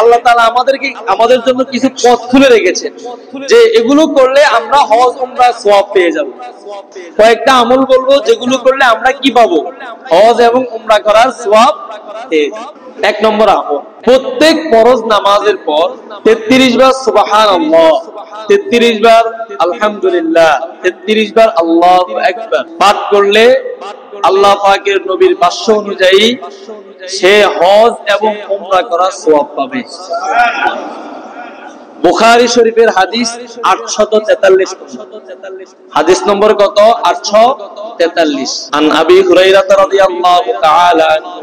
আল্লাহ তাআলা আমাদের জন্য কিছু পথ খুলে রেখেছেন, যে এগুলো করলে আমরা হজ উমরা সওয়াব পেয়ে যাব। কয়েকটা আমল বলবো যেগুলো করলে আমরা কি পাবো? হজ এবং উমরা করার সওয়াব পেয়ে যাব। এক নম্বর আমল, প্রত্যেক ফরজ নামাজের পর 33 বার সুবহানাল্লাহ, 33 বার আলহামদুলিল্লাহ, 33 বার আল্লাহু আকবার পাঠ করলে আল্লাহ পাকের নবীর ভাষ্য অনুযায়ী সে হজ এবং উমরা করার সওয়াব পাবে। বুখারী শরীফের হাদিস 843, হাদিস নম্বর কত? 843। আন আবি হুরায়রা রাদিয়াল্লাহু তাআলা আনহু,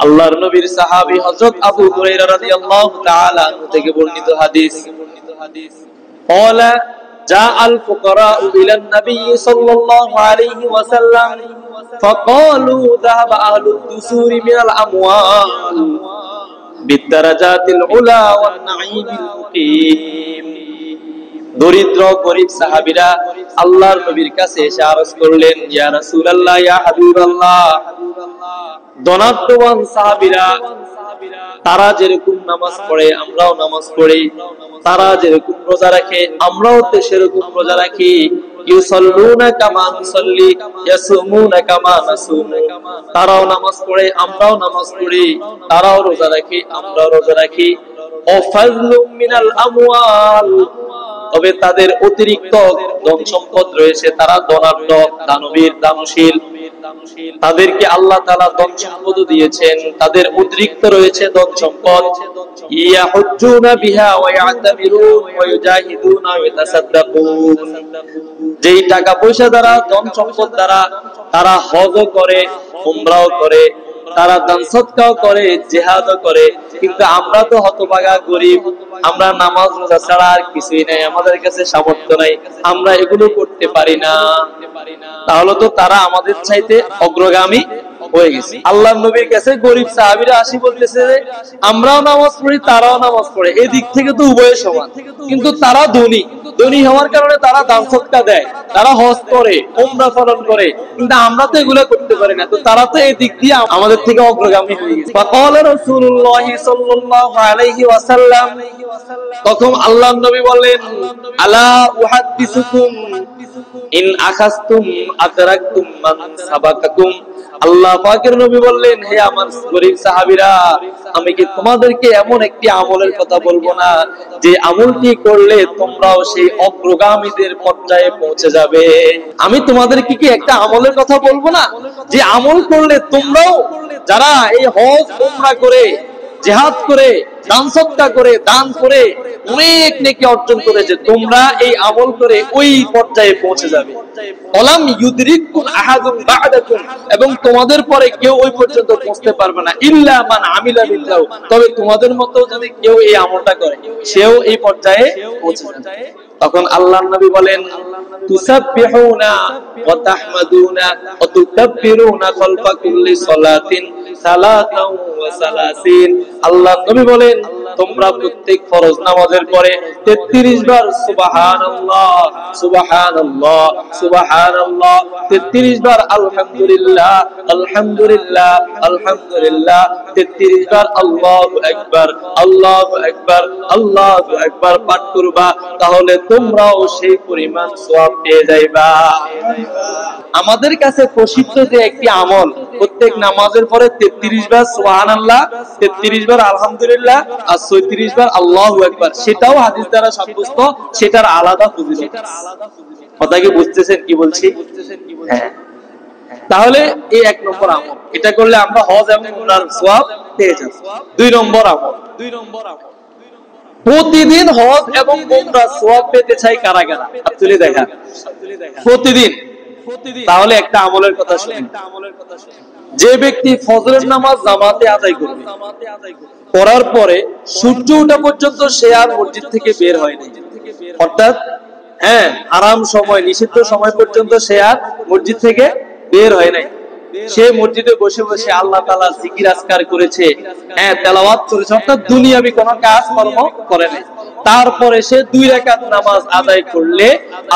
আল্লাহর নবীর সাহাবী হযরত আবু হুরায়রা রাদিয়াল্লাহু তাআলা আনহু থেকে বর্ণিত হাদিস, قال جاء الفقراء إلى النبي صلى الله عليه وسلم فقالوا ذهب أهل الدثور من الأموال بالدرجات العلى والنعيم المقيم। দরিদ্র গরীব সাহাবীরা আল্লাহর নবীর কাছে এসে আরজ করলেন, ইয়া রাসূলুল্লাহ, ইয়া হাবিবাল্লাহ, ধনাত্মবান সাহাবীরা তারা যেরকম নামাজ পড়ে আমরাও নামাজ পড়ি, তারা যেরকম রোজা রাখে আমরাও তো সেরকম রোজা রাখি, ইউসাল্লুনা কামা নুসাল্লি ইয়াসুমুনা কামা নাসুমু, তারাও নামাজ পড়ে আমরাও নামাজ পড়ি, তারাও রোজা রাখি আমরাও রোজা রাখি। ও ফাজলুম মিনাল আমওয়াল, তবে তাদের অতিরিক্ত ধন সম্পদ রয়েছে, তারা ধনাঢ্য, দানবীর, দানশীল, তাদেরকে আল্লাহ তাআলা ধন সম্পদ দিয়েছেন, তাদের অতিরিক্ত রয়েছে ধন সম্পদ। ইয়াহুজ্জুনা বিহা ওয়া ইয়াতামিরুন ওয়া ইউজাহিদুনা ওয়া ইয়াতাসাদ্দাকুন, যেই টাকা পয়সা দ্বারা, ধন সম্পদ দ্বারা তারা হজও করে, উমরাও করে, তারা দান সদকাও করে, জিহাদও করে। কিন্তু আমরা তো হতভাগা গরীব, আমরা নামাজ রোজা ছাড়া আর কিছুই নাই, আমাদের কাছে সামর্থ্য নাই, আমরা এগুলো করতে পারি না। তাহলে তো তারা আমাদের চাইতে অগ্রগামী হয়ে গেছে। আল্লাহর নবীর কাছে গরীব সাহাবীরা আসি বলতেছে যে আমরাও নামাজ পড়ি তারাও নামাজ পড়ে, এই দিক থেকে তো উভয় সমান, কিন্তু তারা ধনী, ধনী হওয়ার কারণে তারা দান সদকা দেয়, তারা হজ করে, উমরা পালন করে, কিন্তু আমরা তো এগুলো করতে পারি না, তো তারা তো এই দিক দিয়ে আমাদের থেকে অগ্রগামী হয়ে গেছে। ফাকালা রাসূলুল্লাহ সাল্লাল্লাহু আলাইহি ওয়াসাল্লাম, তখন আল্লাহর নবী বললেন, আলা উহাদ্দিসুকুম ইন আখাসতুম আদরাকতুম মান সাবাকাকুম। আল্লাহ পাকের নবী বললেন, হে আমার গরীব সাহাবীরা, আমি কি তোমাদেরকে এমন একটি আমলের কথা বলবো না যে আমলটি করলে তোমরাও সেই অগ্রগামীদের পর্যায়ে পৌঁছে যাবে? আমি তোমাদেরকে কি একটা আমলের কথা বলবো না যে আমল করলে তোমরাও, যারা এই হজ উমরা করে, জিহাদ করে, দান সদকা করে, দান করে অনেক নেকি অর্জন করেছে, তোমরা এই আমল করে ওই পর্যায়ে পৌঁছে যাবে। ওয়ালাম ইউদরিকুম আহাদুম বা'দাকুম, এবং তোমাদের পরে কেউ ওই পর্যন্ত পৌঁছতে পারবে না, ইল্লা মান আমিলা বিল্লাহ, তবে তোমাদের মতো যদি কেউ এই আমলটা করে সেও এই পর্যায়ে পৌঁছে যাবে। তখন আল্লাহর নবী বলেন, তুসাব্বিহুনা ওয়া তাহমাদুনা ওয়া তুকাব্বিরুনা খালফা কুল্লি সালাতিন সালাতাও ওয়া সালাসিন। আল্লাহর নবী বলেন, তোমরা প্রত্যেক ফরজ নামাজের পরে 33 বার সুবহানাল্লাহ সুবহানাল্লাহ সুবহানাল্লাহ, 33 বার আলহামদুলিল্লাহ আলহামদুলিল্লাহ আলহামদুলিল্লাহ, 33 বার আল্লাহু আকবার আল্লাহু আকবার আল্লাহু আকবার পাঠ করবা, তাহলে তোমরাও সেই পরিমাণ সওয়াব পেয়ে যাইবা। আমাদের কাছে প্রসিদ্ধ যে একটি আমল, প্রত্যেক নামাজের পরে 33 বার সুবহানাল্লাহ, 33 বার আলহামদুলিল্লাহ আর 36 বার আল্লাহু আকবার, সেটাও হাদিস দ্বারা সাব্যস্ত, সেটার আলাদা ফজিলত। কথা কি বুঝতেছেন কি বলছি? হ্যাঁ। তাহলে এই এক নম্বর আমল, এটা করলে আমরা হজ এবং উমরার সওয়াব পেয়ে যাব। দুই নম্বর আমল, প্রতিদিন হজ এবং উমরার সওয়াব পেতে চাই কারা কারা? আপনি দেখান প্রতিদিন। তাহলে একটা আমলের কথা শুনুন। যে ব্যক্তি ফজরের নামাজ জামাতে আদায় করবে, করার পরে সূর্য ওঠা পর্যন্ত সে আর মসজিদ থেকে বের হয় নাই, অর্থাৎ হারাম সময়, নিষিদ্ধ সময় পর্যন্ত সে আর মসজিদ থেকে বের হয় নাই, সে মসজিদে বসে বসে আল্লাহ তাআলার জিকির আজকার করেছে, তেলাওয়াত করেছে, অর্থাৎ দুনিয়াবি কোনো কাজ কর্ম করে নাই, তারপরে সে 2 রাকাত নামাজ আদায় করলে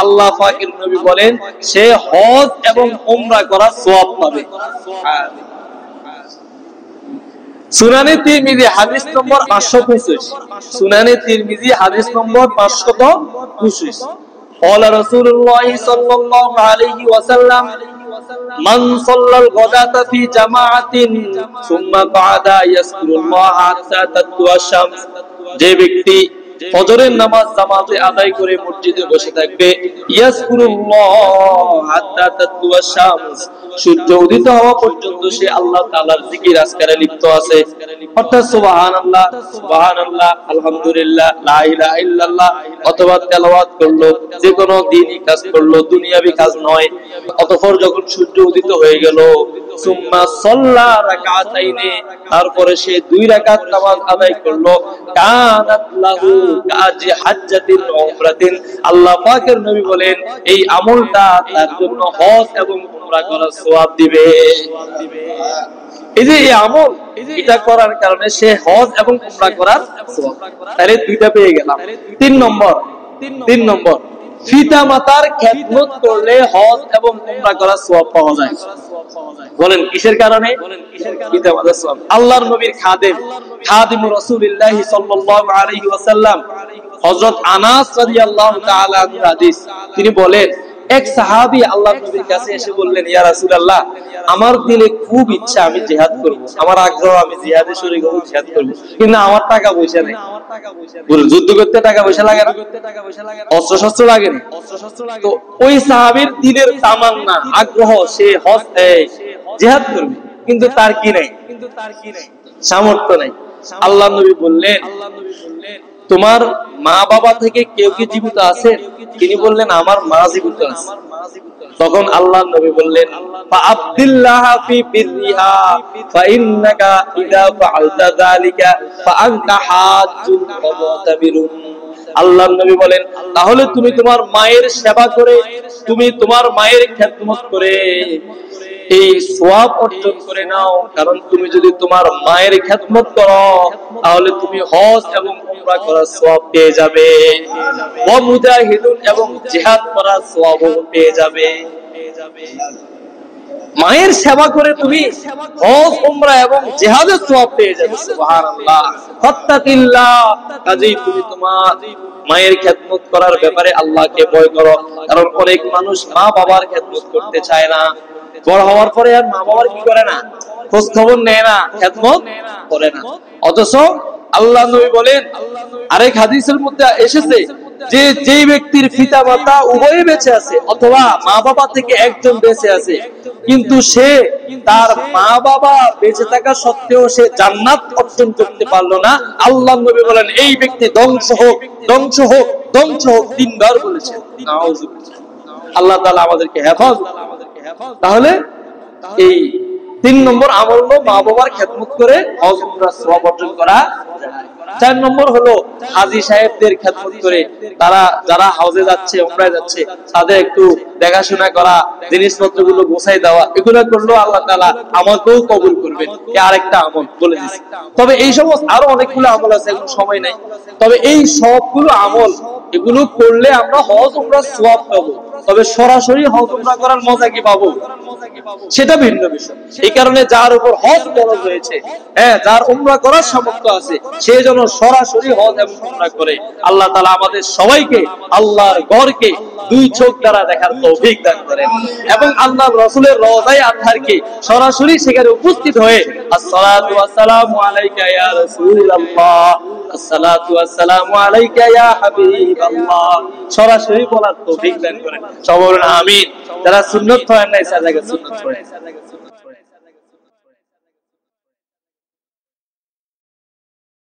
আল্লাহ পাকের নবী বলেন সে হজ এবং উমরা করার সওয়াব পাবে। সুনানে তিরমিজি হাদিস নম্বর 525, সুনানে তিরমিজি হাদিস নম্বর 525। قال رسول الله صلى الله عليه وسلم من صلى الغداة في جماعة ثم قعد يذكر الله حتى تطلع الشمس, যে ব্যক্তি ফজরের নামাজ জামাতে আদায় করে মসজিদে বসে থাকবে, ইয়াজকুরুল্লাহ হাত্তা তাতলুয়া শামস, সূর্য উদিত হওয়া পর্যন্ত সে আল্লাহ তাআলার জিকির আজকারে লিপ্ত আছে, অর্থাৎ সুবহানাল্লাহ সুবহানাল্লাহ আলহামদুলিল্লাহ লা ইলাহা ইল্লাল্লাহ, অথবা তেলাওয়াত করলো, যে কোনো দ্বীনি কাজ করলো, দুনিয়াবি কাজ নয়। অতঃপর যখন সূর্য উদিত হয়ে গেল, সুম্মা সাল্লা রাকাতাইনে, তারপরে সে 2 রাকাত নামাজ আদায় করলো, কানাত লাহু কাজি হাজ্জাতিন ওয়া উমরাতিন, আল্লাহ পাকের নবী বলেন এই আমলটা তার জন্য হজ এবং উমরা করার সওয়াব দিবে। এই যে এই আমল, এটা করার কারণে সে হজ এবং উমরা করার সওয়াব, তাহলে 2টা পেয়ে গেলাম। 3 নম্বর পিতা মাতার খেদমত করলে হজ এবং উমরা করার সওয়াব পাওয়া যায়। বলেন কিসের কারণে? পিতা মাতার সওয়াব। আল্লাহর নবীর খাদিমুর রাসূলুল্লাহ সাল্লাল্লাহু আলাইহি ওয়াসাল্লাম হযরত আনাস রাদিয়াল্লাহু তাআলা আনহু হাদিস, তিনি বলেন এক সাহাবী আল্লাহর নবীর কাছে এসে বললেন, ইয়া রাসূলুল্লাহ, আমার দিলে খুব ইচ্ছা আমি জিহাদ করব, আমার আগ্রহ আমি জিহাদে শরীক হব, জিহাদ করব, কিন্তু আমার টাকা পয়সা নেই। যুদ্ধ করতে টাকা পয়সা লাগে না? অস্ত্র শস্ত্র লাগে না? তো ওই সাহাবীর দিলের তামান্না, আগ্রহ, সে হজ জিহাদ করবে, কিন্তু তার কি নাই? সামর্থ্য নাই। আল্লাহর নবী বললেন, তোমার মা বাবা থেকে কেউ কি জীবিত আছে? তিনি বললেন, আমার মা জীবিত আছে। তখন আল্লাহর নবী বললেন, ফাআবদিল্লাহ ফি বিররিহা ফাইন্নাকা ইযা ফাআলতা যালিকা ফাআনতা হাজ্জুন ওয়া মুতাবিরুন। আল্লাহর নবী বলেন, তাহলে তুমি তোমার মায়ের সেবা করে, তুমি তোমার মায়ের খেদমত করে এই সওয়াব অর্জন করে নাও, কারণ তুমি যদি তোমার মায়ের খেদমত করো তাহলে তুমি হজ এবং উমরা করার সওয়াব পেয়ে যাবে, ওয়া মুজাহিদুন, এবং জিহাদ করার সওয়াব পেয়ে যাবে। মায়ের সেবা করে তুমি হজ উমরা এবং জিহাদের সওয়াব পেয়ে যাবে। সুবহানাল্লাহ। ফাত্তাকিল্লাহ, কাজেই তুমি তোমার মায়ের খেদমত করার ব্যাপারে আল্লাহকে ভয় করো, কারণ অনেক মানুষ মা বাবার খেদমত করতে চায় না, বড় হওয়ার পরে আর মা বাবার কি করে না, খোঁজ খবর নেয় না, খেদমত করে না। অথচ আল্লাহ নবী বলেন, আরেক হাদিসের মধ্যে এসেছে যে যেই ব্যক্তির পিতা মাতা উভয়ে বেঁচে আছে, অথবা মা বাবা থেকে একজন বেঁচে আছে, কিন্তু সে তার মা বাবা বেঁচে থাকা সত্ত্বেও সে জান্নাত অর্জন করতে পারলো না, আল্লাহ নবী বলেন এই ব্যক্তি ধ্বংস হোক, ধ্বংস হোক, ধ্বংস হোক, 3 বার বলেছেন। আল্লাহ তাআলা আমাদেরকে হেফাজত। তাহলে এই 3 নম্বর আমল হলো মা বাবার খেদমত করে হজ উমরা সওয়াব অর্জন করা। 4 নম্বর হলো হাজী সাহেবদের খেদমত করে, তারা যারা হজে যাচ্ছে, উমরায় যাচ্ছে, তাদের একটু দেখাশোনা করা, জিনিসপত্রগুলো গোছাই দেওয়া, এগুলো করলেও আল্লাহ তাআলা আমাকেও কবুল করবেন। এই আরেকটা আমল বলে দিচ্ছি। তবে এই সমস্ত আরো অনেকগুলো আমল আছে, এখন সময় নাই। তবে এই সবগুলো আমল, এগুলো করলে আমরা হজ উমরা সওয়াব পাবো, তবে সরাসরি হজ উমরা করার মজা কি পাবো সেটা ভিন্ন বিষয়। এই কারণে যার উপর হজ ফরজ হয়েছে, যার উমরা করার সামর্থ্য আছে, সে যেন সরাসরি হজ এবং উমরা করে। আল্লাহ তাআলা আমাদের সবাইকে আল্লাহর ঘরকে 2 চোখ দ্বারা দেখার তৌফিক দান করেন, এবং আল্লাহর রাসূলের রওজায়ে আতহারকে সরাসরি সেখানে উপস্থিত হয়ে আসসালাতু ওয়াসসালামু আলাইকা ইয়া রাসূলুল্লাহ, আসসালাতু ওয়াসসালামু আলাইকা ইয়া হাবিবাল্লাহ সরাসরি বলার তৌফিক দান করেন। সবাই বলেন আমিন। যারা সুন্নাত পড়েন নাই, সাজাকে সুন্নাত পড়েন।